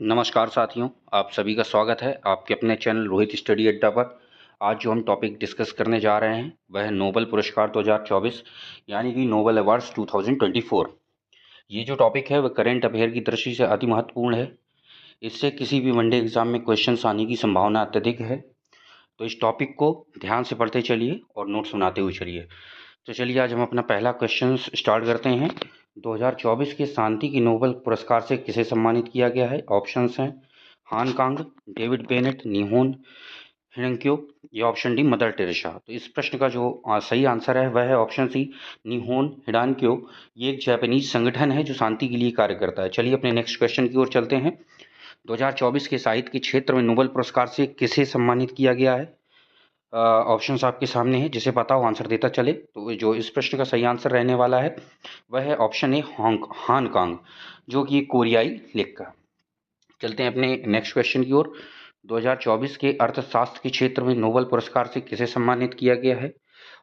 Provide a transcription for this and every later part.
नमस्कार साथियों, आप सभी का स्वागत है आपके अपने चैनल रोहित स्टडी अड्डा पर। आज जो हम टॉपिक डिस्कस करने जा रहे हैं वह है नोबेल पुरस्कार 2024 यानी कि नोबेल अवार्ड्स 2024। ये जो टॉपिक है वह करंट अफेयर की दृष्टि से अति महत्वपूर्ण है। इससे किसी भी वनडे एग्जाम में क्वेश्चंस आने की संभावना अत्यधिक है। तो इस टॉपिक को ध्यान से पढ़ते चलिए और नोट्स बनाते हुए चलिए। तो चलिए आज हम अपना पहला क्वेश्चन स्टार्ट करते हैं। 2024 के शांति की नोबेल पुरस्कार से किसे सम्मानित किया गया है? ऑप्शंस हैं हान कांग, डेविड बेनेट, निहोन हिडेंक्यो या ऑप्शन डी मदर टेरेसा। तो इस प्रश्न का जो सही आंसर है वह है ऑप्शन सी निहोन हिडानक्यो। ये एक जापानीज संगठन है जो शांति के लिए कार्य करता है। चलिए अपने नेक्स्ट क्वेश्चन की ओर चलते हैं। 2024 के साहित्य के क्षेत्र में नोबेल पुरस्कार से किसे सम्मानित किया गया है? ऑप्शंस आपके सामने है, जिसे पता हो आंसर देता चले। तो जो इस प्रश्न का सही आंसर रहने वाला है वह है ऑप्शन ए हान कांग, जो कि एक कोरियाई लेखक है। चलते हैं अपने नेक्स्ट क्वेश्चन की ओर। 2024 के अर्थशास्त्र के क्षेत्र में नोबेल पुरस्कार से किसे सम्मानित किया गया है?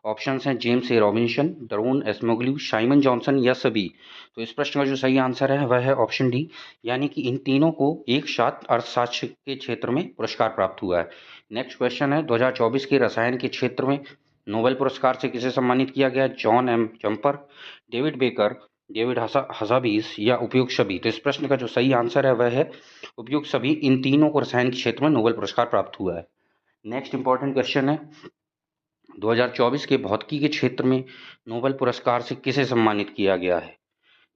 ऑप्शंस हैं James A Robinson, Daron Acemoglu, Simon Johnson या सभी। तो इस प्रश्न का जो सही आंसर है वह है ऑप्शन डी, यानी कि इन तीनों को एक साथ अर्थशास्त्र के क्षेत्र में पुरस्कार प्राप्त हुआ है। नेक्स्ट क्वेश्चन है 2024 के रसायन के क्षेत्र में नोबेल पुरस्कार से किसे सम्मानित किया गया? John M Jumper, David Baker, David Hassabis या उपयुक्त सभी। तो इस प्रश्न का जो सही आंसर है वह है उपयुक्त सभी। इन तीनों को रसायन के क्षेत्र में नोबेल पुरस्कार प्राप्त हुआ है। नेक्स्ट इंपॉर्टेंट क्वेश्चन है 2024 के भौतिकी के क्षेत्र में नोबेल पुरस्कार से किसे सम्मानित किया गया है?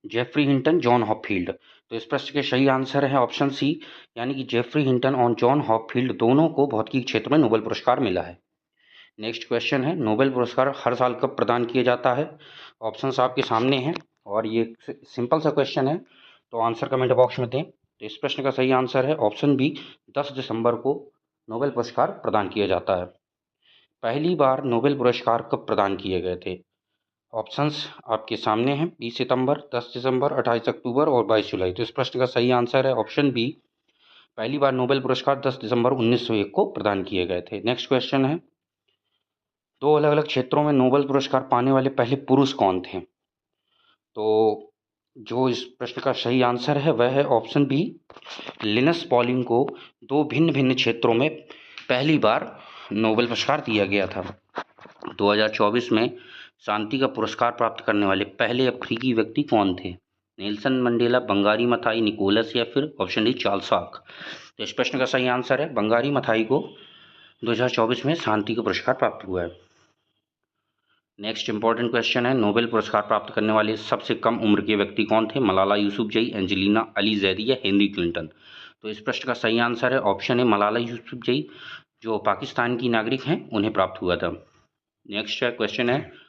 Geoffrey Hinton, John Hopfield. तो इस प्रश्न के सही आंसर है ऑप्शन सी, यानी कि जेफरी हिंटन और जॉन हॉपफील्ड दोनों को भौतिकी क्षेत्र में नोबेल पुरस्कार मिला है। नेक्स्ट क्वेश्चन है नोबेल पुरस्कार हर साल कब प्रदान किया जाता है? ऑप्शंस आपके सामने हैं और ये सिंपल सा क्वेश्चन है, तो आंसर कमेंट बॉक्स में दें। तो इस प्रश्न का सही आंसर है ऑप्शन बी, 10 दिसंबर को नोबेल पुरस्कार प्रदान किया जाता है। पहली बार नोबेल पुरस्कार कब प्रदान किए गए थे? ऑप्शंस आपके सामने हैं 20 सितंबर, 10 दिसंबर, 28 अक्टूबर और 22 जुलाई। तो इस प्रश्न का सही आंसर है ऑप्शन बी, पहली बार नोबेल पुरस्कार 10 दिसंबर 1901 को प्रदान किए गए थे। नेक्स्ट क्वेश्चन है दो अलग अलग क्षेत्रों में नोबेल पुरस्कार पाने वाले पहले पुरुष कौन थे? तो जो इस प्रश्न का सही आंसर है वह है ऑप्शन बी, लिनस पॉलिंग को दो भिन्न भिन्न क्षेत्रों में पहली बार नोबेल पुरस्कार दिया गया था। 2024 में शांति का पुरस्कार प्राप्त करने वाले पहले अफ्रीकी व्यक्ति कौन थे? Nelson Mandela, Wangari Maathai, Nicholas या फिर ऑप्शन डी चार्ल्स साक। तो इस प्रश्न का सही आंसर है बंगारी मथाई को 2024 में शांति का पुरस्कार प्राप्त हुआ है। नेक्स्ट इंपॉर्टेंट क्वेश्चन है नोबेल पुरस्कार प्राप्त करने वाले सबसे कम उम्र के व्यक्ति कौन थे? मलाला यूसुफजई, एंजेलिना अली जैदी या हेनरी क्लिंटन। तो इस प्रश्न का सही आंसर है ऑप्शन ए, मलाला यूसुफजई, जो पाकिस्तान की नागरिक हैं, उन्हें प्राप्त हुआ था। नेक्स्ट क्वेश्चन है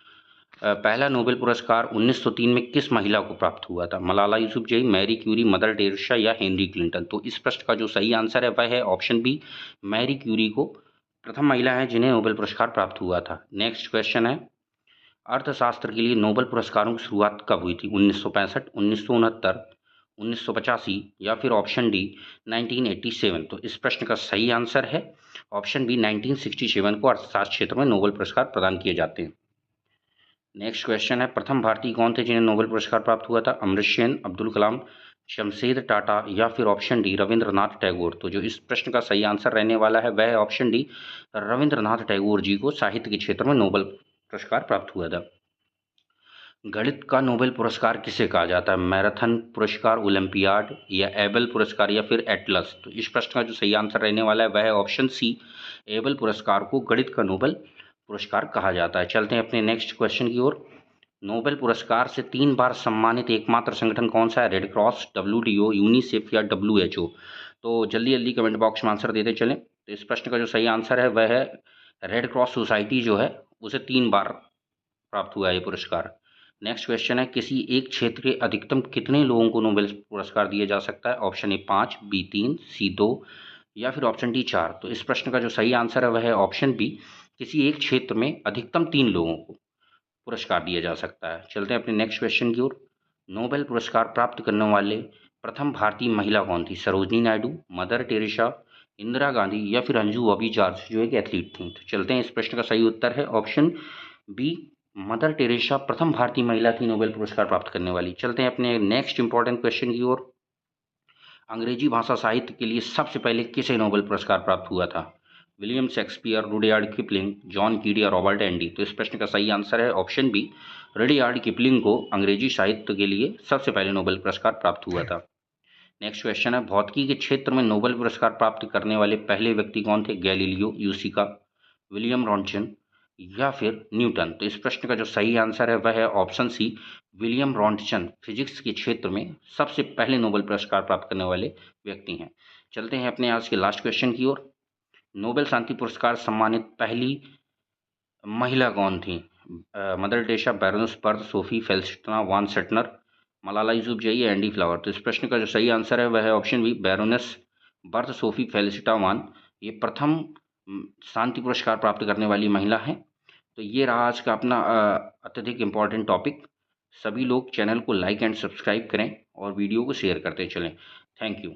पहला नोबेल पुरस्कार 1903 में किस महिला को प्राप्त हुआ था? Malala Yousafzai, Marie Curie, Mother Teresa या हेनरी क्लिंटन। तो इस प्रश्न का जो सही आंसर है वह है ऑप्शन बी, मैरी क्यूरी को प्रथम महिला है जिन्हें नोबेल पुरस्कार प्राप्त हुआ था। नेक्स्ट क्वेश्चन है अर्थशास्त्र के लिए नोबेल पुरस्कारों की शुरुआत कब हुई थी? 1965, 1969, 1985 या फिर ऑप्शन डी 1987। तो इस प्रश्न का सही आंसर है ऑप्शन बी, 1967 को अर्थशास्त्र क्षेत्र में नोबेल पुरस्कार प्रदान किए जाते हैं। नेक्स्ट क्वेश्चन है प्रथम भारतीय कौन थे जिन्हें नोबेल पुरस्कार प्राप्त हुआ था? अमर्त्य सेन, अब्दुल कलाम, शमशेद टाटा या फिर ऑप्शन डी रविंद्रनाथ टैगोर। तो जो इस प्रश्न का सही आंसर रहने वाला है वह है ऑप्शन डी, रविंद्रनाथ टैगोर जी को साहित्य के क्षेत्र में नोबेल पुरस्कार प्राप्त हुआ था। गणित का नोबेल पुरस्कार किसे कहा जाता है? मैराथन पुरस्कार, ओलंपियाड या एबल पुरस्कार या फिर एटलस। तो इस प्रश्न का जो सही आंसर रहने वाला है वह है ऑप्शन सी, एबल पुरस्कार को गणित का नोबेल पुरस्कार कहा जाता है। चलते हैं अपने नेक्स्ट क्वेश्चन की ओर। नोबेल पुरस्कार से 3 बार सम्मानित एकमात्र संगठन कौन सा है? रेड क्रॉस, WTO, यूनिसेफ या WHO। तो जल्दी जल्दी कमेंट बॉक्स में आंसर देते चलें। तो इस प्रश्न का जो सही आंसर है वह है रेड क्रॉस सोसाइटी जो है उसे 3 बार प्राप्त हुआ है ये पुरस्कार। नेक्स्ट क्वेश्चन है किसी एक क्षेत्र के अधिकतम कितने लोगों को नोबेल पुरस्कार दिया जा सकता है? ऑप्शन ए 5, बी 3, सी 2 या फिर ऑप्शन डी 4। तो इस प्रश्न का जो सही आंसर है वह है ऑप्शन बी, किसी एक क्षेत्र में अधिकतम 3 लोगों को पुरस्कार दिया जा सकता है। चलते हैं अपने नेक्स्ट क्वेश्चन की ओर। नोबेल पुरस्कार प्राप्त करने वाले प्रथम भारतीय महिला कौन थी? सरोजनी नायडू, मदर टेरेसा, इंदिरा गांधी या फिर अंजू बॉबी जॉर्ज जो एक एथलीट थी। तो चलते हैं इस प्रश्न का सही उत्तर है ऑप्शन बी, मदर टेरेसा प्रथम भारतीय महिला थी नोबेल पुरस्कार प्राप्त करने वाली। चलते हैं अपने नेक्स्ट इंपॉर्टेंट क्वेश्चन की ओर। अंग्रेजी भाषा साहित्य के लिए सबसे पहले किसे नोबेल पुरस्कार प्राप्त हुआ था? William Shakespeare, Rudyard Kipling, John kiddie या रॉबर्ट एंडी? तो इस प्रश्न का सही आंसर है ऑप्शन बी, रुडयार्ड किपलिंग को अंग्रेजी साहित्य के लिए सबसे पहले नोबेल पुरस्कार प्राप्त हुआ था। नेक्स्ट क्वेश्चन है, भौतिकी के क्षेत्र में नोबेल पुरस्कार प्राप्त करने वाले पहले व्यक्ति कौन थे? गैलीलियो, यूसिका, विलियम रॉन्टसन या फिर न्यूटन? तो इस प्रश्न का जो सही आंसर है वह है ऑप्शन सी, विलियम रॉन्टसन फिजिक्स के क्षेत्र में सबसे पहले नोबेल पुरस्कार प्राप्त करने वाले व्यक्ति हैं। चलते हैं अपने आज के लास्ट क्वेश्चन की ओर। नोबेल शांति पुरस्कार सम्मानित पहली महिला कौन थी? Mother Teresa, Baroness Bertha, Sophie Felicita von Suttner, Malala Yousafzai या एंडी फ्लावर? तो इस प्रश्न का जो सही आंसर है वह है option B, Baroness Bertha Sophie Felicita von. ये प्रथम शांति पुरस्कार प्राप्त करने वाली महिला हैं। तो ये रहा आज का अपना अत्यधिक इम्पॉर्टेंट टॉपिक। सभी लोग चैनल को लाइक एंड सब्सक्राइब करें और वीडियो को शेयर करते चलें। Thank you.